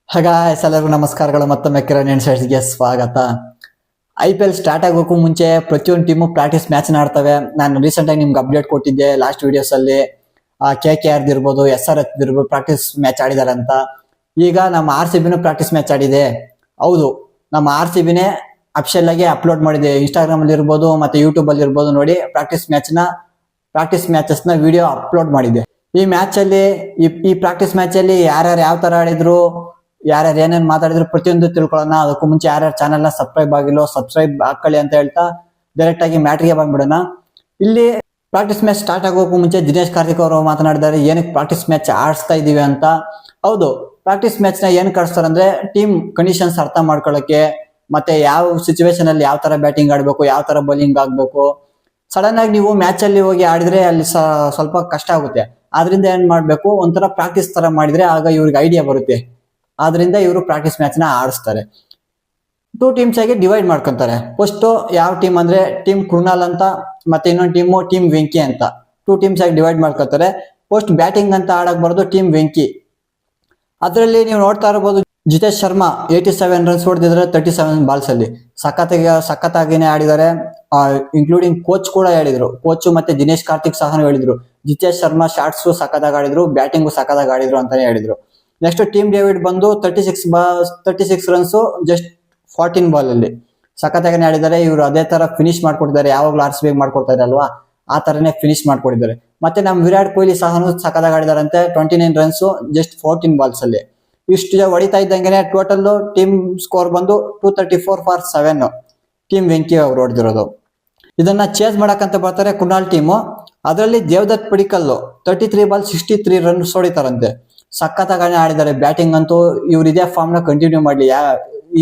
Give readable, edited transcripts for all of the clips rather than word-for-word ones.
ಹಾಗ ಎಲ್ಲರಿಗೂ ನಮಸ್ಕಾರಗಳು. ಮತ್ತೊಮ್ಮೆ ಕಿರಣ್ ಗೆ ಸ್ವಾಗತ. IPL ಸ್ಟಾರ್ಟ್ ಆಗೋಕ್ಕೂ ಮುಂಚೆ ಪ್ರತಿಯೊಂದು ಟೀಮು ಪ್ರಾಕ್ಟೀಸ್ ಮ್ಯಾಚ್ ಆಡ್ತವೆ. ನಾನು ರೀಸೆಂಟ್ ಆಗಿ ನಿಮ್ಗೆ ಅಪ್ಡೇಟ್ ಕೊಟ್ಟಿದ್ದೆ ಲಾಸ್ಟ್ ವಿಡಿಯೋಸ್ ಅಲ್ಲಿ. KKR ಇರ್ಬೋದು, SRH ಇರ್ಬೋದು ಪ್ರಾಕ್ಟೀಸ್ ಮ್ಯಾಚ್ ಆಡಿದಾರೆ ಅಂತ. ಈಗ ನಮ್ಮ RCBನೂ ಪ್ರಾಕ್ಟೀಸ್ ಮ್ಯಾಚ್ ಆಡಿದೆ. ಹೌದು, ನಮ್ಮ RCBನೇ ಅಫಿಷಿಯಲ್ ಆಗಿ ಅಪ್ಲೋಡ್ ಮಾಡಿದೆ. ಇನ್ಸ್ಟಾಗ್ರಾಮ್ ಅಲ್ಲಿ ಇರ್ಬೋದು ಮತ್ತೆ ಯೂಟ್ಯೂಬ್ ಅಲ್ಲಿ ಇರ್ಬೋದು, ನೋಡಿ ಪ್ರಾಕ್ಟೀಸ್ ಮ್ಯಾಚಸ್ ನ ವಿಡಿಯೋ ಅಪ್ಲೋಡ್ ಮಾಡಿದೆ. ಈ ಮ್ಯಾಚ್ ಅಲ್ಲಿ ಈ ಪ್ರಾಕ್ಟೀಸ್ ಮ್ಯಾಚ್ ಅಲ್ಲಿ ಯಾರ್ಯಾರು ಯಾವ ತರ ಆಡಿದ್ರು, ಯಾರ್ಯಾರು ಏನೇನ್ ಮಾತಾಡಿದ್ರು ಪ್ರತಿಯೊಂದು ತಿಳ್ಕೊಳ್ಳೋಣ. ಅದಕ್ಕೂ ಮುಂಚೆ ಯಾರ್ಯಾರು ಚಾನೆಲ್ ನ ಸಬ್ಸ್ಕ್ರೈಬ್ ಆಗಿಲ್ಲೋ ಸಬ್ಸ್ಕ್ರೈಬ್ ಹಾಕೊಳ್ಳಿ ಅಂತ ಹೇಳ್ತಾ ಡೈರೆಕ್ಟ್ ಆಗಿ ಮ್ಯಾಟ್ರಿಗೆ ಬಂದ್ಬಿಡೋಣ. ಇಲ್ಲಿ ಪ್ರಾಕ್ಟೀಸ್ ಮ್ಯಾಚ್ ಸ್ಟಾರ್ಟ್ ಆಗೋಕ್ಕೂ ಮುಂಚೆ ದಿನೇಶ್ ಕಾರ್ತಿಕ್ ಅವರು ಮಾತನಾಡಿದ್ದಾರೆ, ಏನಕ್ಕೆ ಪ್ರಾಕ್ಟೀಸ್ ಮ್ಯಾಚ್ ಆಡಿಸ್ತಾ ಇದೀವಿ ಅಂತ. ಹೌದು, ಪ್ರಾಕ್ಟೀಸ್ ಮ್ಯಾಚ್ ನ ಏನ್ ಕಳಿಸ್ತಾರೆ ಅಂದ್ರೆ ಟೀಮ್ ಕಂಡೀಷನ್ಸ್ ಅರ್ಥ ಮಾಡ್ಕೊಳ್ಳಕ್ಕೆ, ಮತ್ತೆ ಯಾವ ಸಿಚುವೇಶನ್ ಅಲ್ಲಿ ಯಾವ ತರ ಬ್ಯಾಟಿಂಗ್ ಆಡ್ಬೇಕು, ಯಾವ ತರ ಬೌಲಿಂಗ್ ಆಗ್ಬೇಕು. ಸಡನ್ ಆಗಿ ನೀವು ಮ್ಯಾಚ್ ಅಲ್ಲಿ ಹೋಗಿ ಆಡಿದ್ರೆ ಅಲ್ಲಿ ಸ್ವಲ್ಪ ಕಷ್ಟ ಆಗುತ್ತೆ. ಆದ್ರಿಂದ ಏನ್ ಮಾಡ್ಬೇಕು, ಒಂಥರ ಪ್ರಾಕ್ಟೀಸ್ ತರ ಮಾಡಿದ್ರೆ ಆಗ ಇವ್ರಿಗೆ ಐಡಿಯಾ ಬರುತ್ತೆ. ಆದ್ರಿಂದ ಇವರು ಪ್ರಾಕ್ಟೀಸ್ ಮ್ಯಾಚ್ ನ ಆಡಿಸ್ತಾರೆ. 2 ಟೀಮ್ಸ್ ಆಗಿ ಡಿವೈಡ್ ಮಾಡ್ಕೊಂತಾರೆ. ಫಸ್ಟ್ ಯಾವ ಟೀಮ್ ಅಂದ್ರೆ ಟೀಮ್ ಕೃಣಾಲ್ ಅಂತ, ಮತ್ತೆ ಇನ್ನೊಂದು ಟೀಮ್ ವೆಂಕಿ ಅಂತ 2 ಟೀಮ್ಸ್ ಆಗಿ ಡಿವೈಡ್ ಮಾಡ್ಕೊತಾರೆ. ಫಸ್ಟ್ ಬ್ಯಾಟಿಂಗ್ ಅಂತ ಆಡಕ್ ಬರೋದು ಟೀಮ್ ವೆಂಕಿ. ಅದರಲ್ಲಿ ನೀವು ನೋಡ್ತಾ ಇರಬಹುದು, ಜಿತೇಶ್ ಶರ್ಮಾ 87 ರನ್ಸ್ ಹೊಡೆದಿದ್ದಾರೆ 37 ಬಾಲ್ಸ್ ಅಲ್ಲಿ. ಸಖತ್ತಾಗಿನೇ ಆಡಿದ್ದಾರೆ. ಇನ್ಕ್ಲೂಡಿಂಗ್ ಕೋಚ್ ಕೂಡ ಹೇಳಿದ್ರು, ಕೋಚ್ ಮತ್ತೆ ದಿನೇಶ್ ಕಾರ್ತಿಕ್ ಸಹ ಹೇಳಿದ್ರು, ಜಿತೇಶ್ ಶರ್ಮಾ ಶಾಟ್ಸ್ ಸಖತ್ತಾಗಿ ಆಡಿದ್ರು, ಬ್ಯಾಟಿಂಗು ಸಖತ್ತಾಗಿ ಆಡಿದ್ರು ಅಂತಾನೆ ಹೇಳಿದ್ರು. ನೆಕ್ಸ್ಟ್ ಟೀಮ್ ಡೇವಿಡ್ ಬಂದು 36 ರನ್ಸ್ ಜಸ್ಟ್ 14 ಬಾಲ್ ಅಲ್ಲಿ ಸಖತ್ತಾಗಿ ಆಡಿದ್ದಾರೆ. ಇವರು ಅದೇ ತರ ಫಿನಿಶ್ ಮಾಡ್ಕೊಟ್ಟಿದ್ದಾರೆ, ಯಾವಾಗ್ಲೂ RCB ಮಾಡ್ಕೊಡ್ತಾ ಇರಲ್ವಾ, ಆ ತರನೇ ಫಿನಿಶ್ ಮಾಡ್ಕೊಟ್ಟಿದ್ದಾರೆ. ಮತ್ತೆ ನಮ್ ವಿರಾಟ್ ಕೊಹ್ಲಿ ಸಹ ಸಖತ್ತಾಗಿ ಆಡಿದಾರಂತೆ, 29 ರನ್ಸ್ ಜಸ್ಟ್ 14 ಬಾಲ್ಸ್ ಅಲ್ಲಿ. ಇಷ್ಟು ಹೊಡಿತಾ ಇದ್ದಂಗೆ ಟೋಟಲ್ ಟೀಮ್ ಸ್ಕೋರ್ ಬಂದು 234 ಫಾರ್ 7 ಟೀಮ್ ವೆಂಕಿ ಅವ್ರು ಹೊಡೆದಿರೋದು. ಇದನ್ನ ಚೇಸ್ ಮಾಡಕಂತ ಬರ್ತಾರೆ ಕುನಾಲ್ ಟೀಮು. ಅದರಲ್ಲಿ ದೇವದತ್ ಪಡಿಕಲ್ 33 ಬಾಲ್ 63 ರನ್ಸ್ ಹೊಡಿತಾರಂತೆ. ಸಖತ್ತಾಗಿ ಆಡಿದ್ದಾರೆ. ಬ್ಯಾಟಿಂಗ್ ಅಂತೂ ಇವ್ರು ಇದೇ ಫಾರ್ಮ್ ನ ಕಂಟಿನ್ಯೂ ಮಾಡ್ಲಿ.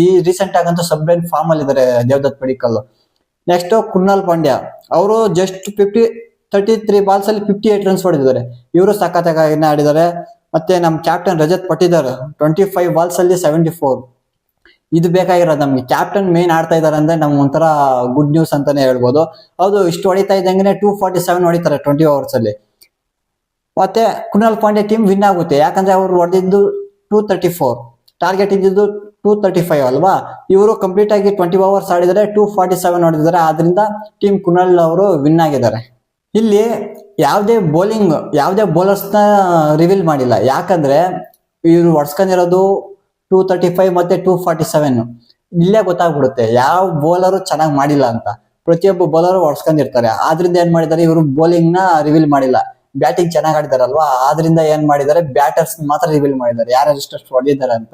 ಈ ರೀಸೆಂಟ್ ಆಗಂತೂ ಸಬ್ಲೈನ್ ಫಾರ್ಮ್ ಅಲ್ಲಿ ಇದಾರೆ ದೇವದತ್ ಪಡಿಕಲ್. ನೆಕ್ಸ್ಟ್ ಕೃಣಾಲ್ ಪಾಂಡ್ಯ, ಅವರು ಜಸ್ಟ್ 33 ಬಾಲ್ಸ್ ಅಲ್ಲಿ 58 ರನ್ಸ್ ಹೊಡೆದಿದ್ದಾರೆ. ಇವರು ಸಖತ್ತಾಗಿ ಆಡಿದ್ದಾರೆ. ಮತ್ತೆ ನಮ್ ಕ್ಯಾಪ್ಟನ್ ರಜತ್ ಪಟಿದಾರ್ 25 ಬಾಲ್ಸ್ ಅಲ್ಲಿ 74. ಇದು ಬೇಕಾಗಿರೋದು ನಮ್ಗೆ. ಕ್ಯಾಪ್ಟನ್ ಮೇನ್ ಆಡ್ತಾ ಇದಾರೆ ಅಂದ್ರೆ ನಮ್ಗೆ ಒಂಥರ ಗುಡ್ ನ್ಯೂಸ್ ಅಂತಾನೆ ಹೇಳ್ಬೋದು. ಹೌದು, ಇಷ್ಟು ಹೊಡಿತಾ ಇದ್ದಂಗೆ 247 ಹೊಡಿತಾರೆ 20 ಓವರ್ಸ್ ಅಲ್ಲಿ. ಮತ್ತೆ ಕೃಣಾಲ್ ಪಾಂಡ್ಯ ಟೀಮ್ ವಿನ್ ಆಗುತ್ತೆ, ಯಾಕಂದ್ರೆ ಅವ್ರು ಹೊಡೆದಿದ್ದು 234, ಟಾರ್ಗೆಟ್ ಇದ್ದಿದ್ದು 235 ಅಲ್ವಾ. ಇವರು ಕಂಪ್ಲೀಟ್ ಆಗಿ 20 ಓವರ್ಸ್ ಆಡಿದರೆ 247 ಹೊಡೆದಿದ್ದಾರೆ. ಆದ್ರಿಂದ ಟೀಮ್ ಕೃಣಾಲ್ ಅವರು ವಿನ್ ಆಗಿದ್ದಾರೆ. ಇಲ್ಲಿ ಯಾವುದೇ ಬೌಲರ್ಸ್ ನ ರಿವೀಲ್ ಮಾಡಿಲ್ಲ, ಯಾಕಂದ್ರೆ ಇವ್ರು ಹೊಡ್ಸ್ಕೊಂಡಿರೋದು 235 ಮತ್ತೆ 247. ಇಲ್ಲೇ ಗೊತ್ತಾಗ್ಬಿಡುತ್ತೆ ಯಾವ ಬೌಲರು ಚೆನ್ನಾಗಿ ಮಾಡಿಲ್ಲ ಅಂತ. ಪ್ರತಿಯೊಬ್ಬ ಬೌಲರ್ ಹೊಡ್ಸ್ಕೊಂಡಿರ್ತಾರೆ. ಆದ್ರಿಂದ ಏನ್ ಮಾಡಿದ್ದಾರೆ, ಇವರು ಬೌಲಿಂಗ್ ನ ರಿವೀಲ್ ಮಾಡಿಲ್ಲ. ಬ್ಯಾಟಿಂಗ್ ಚೆನ್ನಾಗಿ ಆಡಿದಾರಲ್ವಾ, ಆದ್ರಿಂದ ಏನ್ ಮಾಡಿದ್ದಾರೆ, ಬ್ಯಾಟರ್ಸ್ ಮಾತ್ರ ರಿವೀಲ್ ಮಾಡಿದ್ದಾರೆ ಯಾರು ಎಷ್ಟು ಹೊಡೆದಿದ್ದಾರೆ ಅಂತ.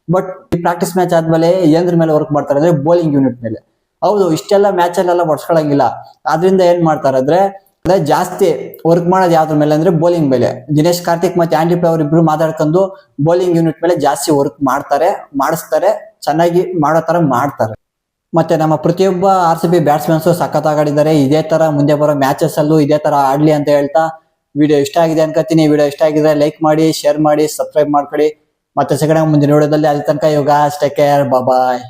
ಬಟ್ ಈ ಪ್ರಾಕ್ಟೀಸ್ ಮ್ಯಾಚ್ ಆದ್ಮೇಲೆ ಏನ್ರ ಮೇಲೆ ವರ್ಕ್ ಮಾಡ್ತಾರೆ ಅಂದ್ರೆ ಬೌಲಿಂಗ್ ಯೂನಿಟ್ ಮೇಲೆ. ಹೌದು, ಇಷ್ಟೆಲ್ಲ ಮ್ಯಾಚ್ ಅಲ್ಲೆಲ್ಲ ಹೊಡ್ಸ್ಕೊಳಂಗಿಲ್ಲ. ಆದ್ರಿಂದ ಏನ್ ಮಾಡ್ತಾರೆ ಅಂದ್ರೆ ಜಾಸ್ತಿ ವರ್ಕ್ ಮಾಡೋದು ಯಾವ್ದ್ರ ಮೇಲೆ ಅಂದ್ರೆ ಬೌಲಿಂಗ್ ಮೇಲೆ. ದಿನೇಶ್ ಕಾರ್ತಿಕ್ ಮತ್ತೆ ಆಂಡಿ ಪ್ಲೇ ಅವರಿಬ್ರು ಮಾತಾಡ್ಕೊಂಡು ಬೌಲಿಂಗ್ ಯೂನಿಟ್ ಮೇಲೆ ಜಾಸ್ತಿ ವರ್ಕ್ ಮಾಡಿಸ್ತಾರೆ, ಚೆನ್ನಾಗಿ ಮಾಡೋ ತರ ಮಾಡ್ತಾರೆ. ಮತ್ತೆ ನಮ್ಮ ಪ್ರತಿಯೊಬ್ಬ RCB ಬ್ಯಾಟ್ಸ್ಮನ್ಸ್ ಸಖತ್ತಾಗಿ ಆಡಿದ್ದಾರೆ. ಇದೇ ತರ ಮುಂದೆ ಬರೋ ಮ್ಯಾಚಸ್ ಅಲ್ಲೂ ಇದೇ ತರ ಆಡ್ಲಿ ಅಂತ ಹೇಳ್ತಾ, ವಿಡಿಯೋ ಇಷ್ಟ ಆಗಿದೆ ಅನ್ಕೋತೀನಿ. ವಿಡಿಯೋ ಇಷ್ಟ ಆಗಿದ್ರೆ ಲೈಕ್ ಮಾಡಿ, ಶೇರ್ ಮಾಡಿ, ಸಬ್ಸ್ಕ್ರೈಬ್ ಮಾಡ್ಕೊಳ್ಳಿ. ಮತ್ತೆ ಸಿಗೋಣ ಮುಂದಿನ ವಿಡಿಯೋದಲ್ಲಿ. ಅಲ್ಲಿ ತನಕ ಯೋಗ ಟೇಕ್ ಕೇರ್, ಬಾಯ್.